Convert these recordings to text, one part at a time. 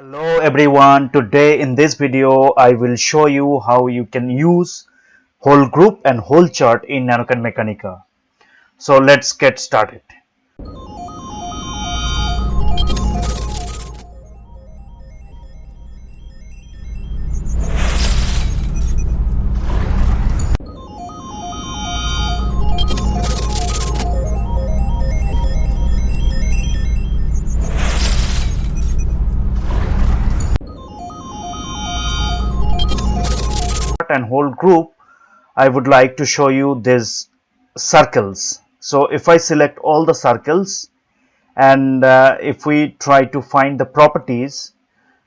Hello everyone, today in this video I will show you how you can use whole group and whole chart in nanoCAD Mechanica. So let's get started. And whole group, I would like to show you these circles. So if I select all the circles and if we try to find the properties,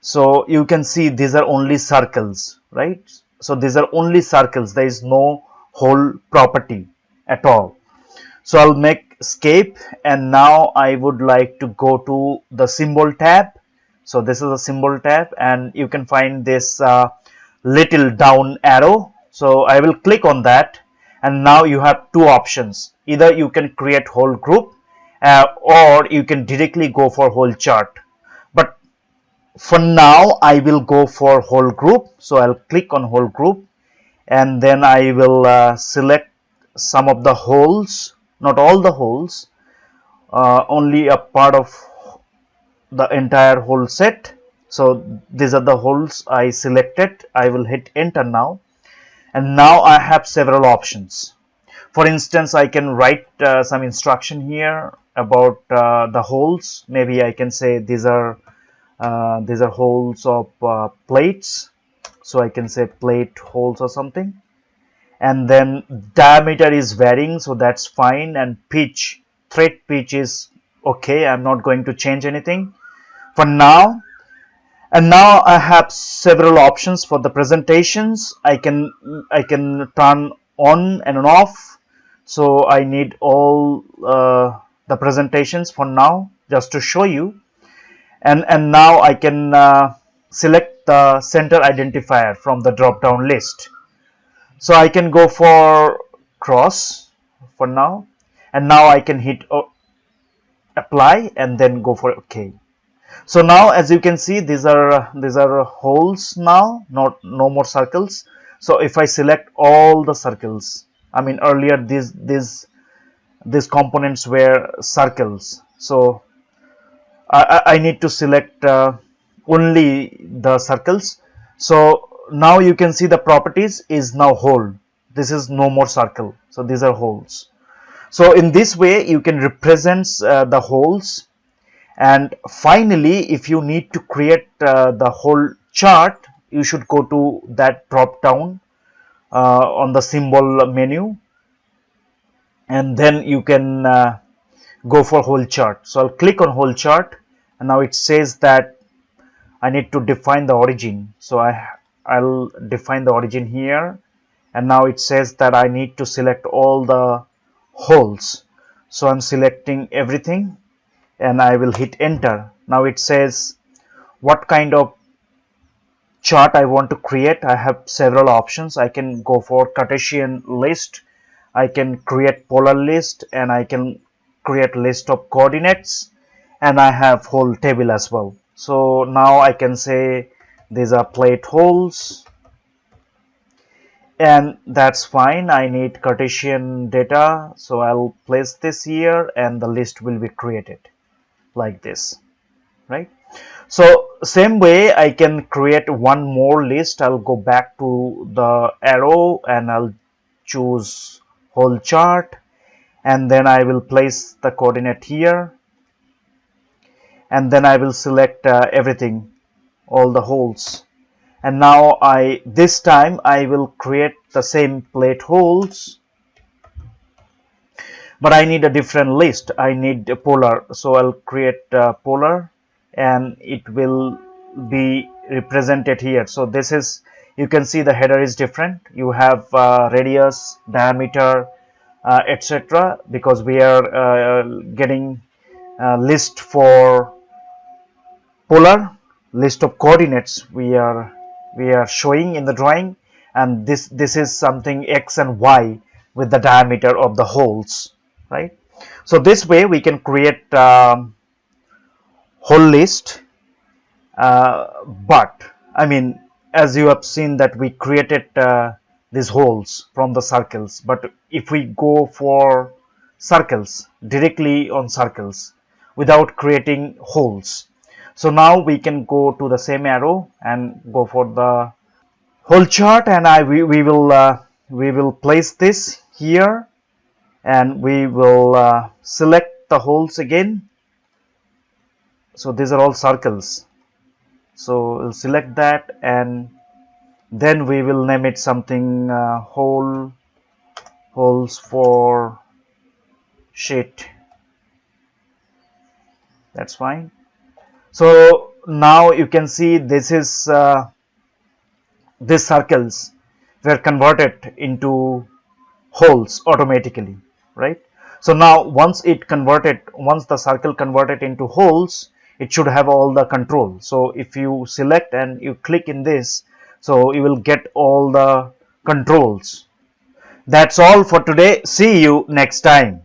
so you can see these are only circles, right? So these are only circles, there is no whole property at all. So I'll make escape, and now I would like to go to the symbol tab. So this is a symbol tab, and you can find this little down arrow. So I will click on that, and now you have two options. Either you can create whole group or you can directly go for whole chart. But for now I will go for whole group. So I'll click on whole group, and then I will select some of the holes, not all the holes, only a part of the entire whole set. So these are the holes I selected. I will hit enter now, and now I have several options. For instance, I can write some instruction here about the holes. Maybe I can say these are holes of plates. So I can say plate holes or something. And then diameter is varying, so that's fine. And pitch, thread pitch is okay. I'm not going to change anything for now. And now I have several options for the presentations. I can turn on and off. So I need all the presentations for now, just to show you. And now I can select the center identifier from the drop down list. So I can go for cross for now, and now I can hit apply and then go for OK. So now, as you can see, these are holes now, no more circles. So if I select all the circles, I mean earlier these components were circles, so I need to select only the circles. So now you can see the properties is now hole. This is no more circle, so these are holes. So in this way you can represent the holes. And finally, if you need to create the whole chart, you should go to that drop down on the symbol menu, and then you can go for whole chart. So I'll click on whole chart, and now it says that I need to define the origin. So I'll define the origin here, and now it says that I need to select all the holes. So I'm selecting everything, and I will hit enter. Now it says what kind of chart I want to create. I have several options. I can go for Cartesian list, I can create polar list, and I can create list of coordinates, and I have whole table as well. So now I can say these are plate holes, and that's fine. I need Cartesian data, so I'll place this here, and the list will be created like this, right? So same way I can create one more list. I'll go back to the arrow, and I'll choose whole chart, and then I will place the coordinate here, and then I will select everything, all the holes. And now this time I will create the same plate holes, but I need a different list. I need a polar, so I'll create polar, and it will be represented here. So this is, you can see the header is different. You have radius, diameter, etc., because we are getting list for polar, list of coordinates we are showing in the drawing, and this is something x and y with the diameter of the holes, right? So this way we can create whole list, But I mean, as you have seen that we created these holes from the circles, but if we go for circles directly on circles without creating holes, so now we can go to the same arrow and go for the whole chart, and we will place this here, and we will select the holes again. So these are all circles, so we'll select that, and then we will name it something holes for sheet. That's fine. So now you can see this is these circles were converted into holes automatically, right? So now once the circle converted into holes, it should have all the control. So if you select and you click in this, so you will get all the controls. That's all for today. See you next time.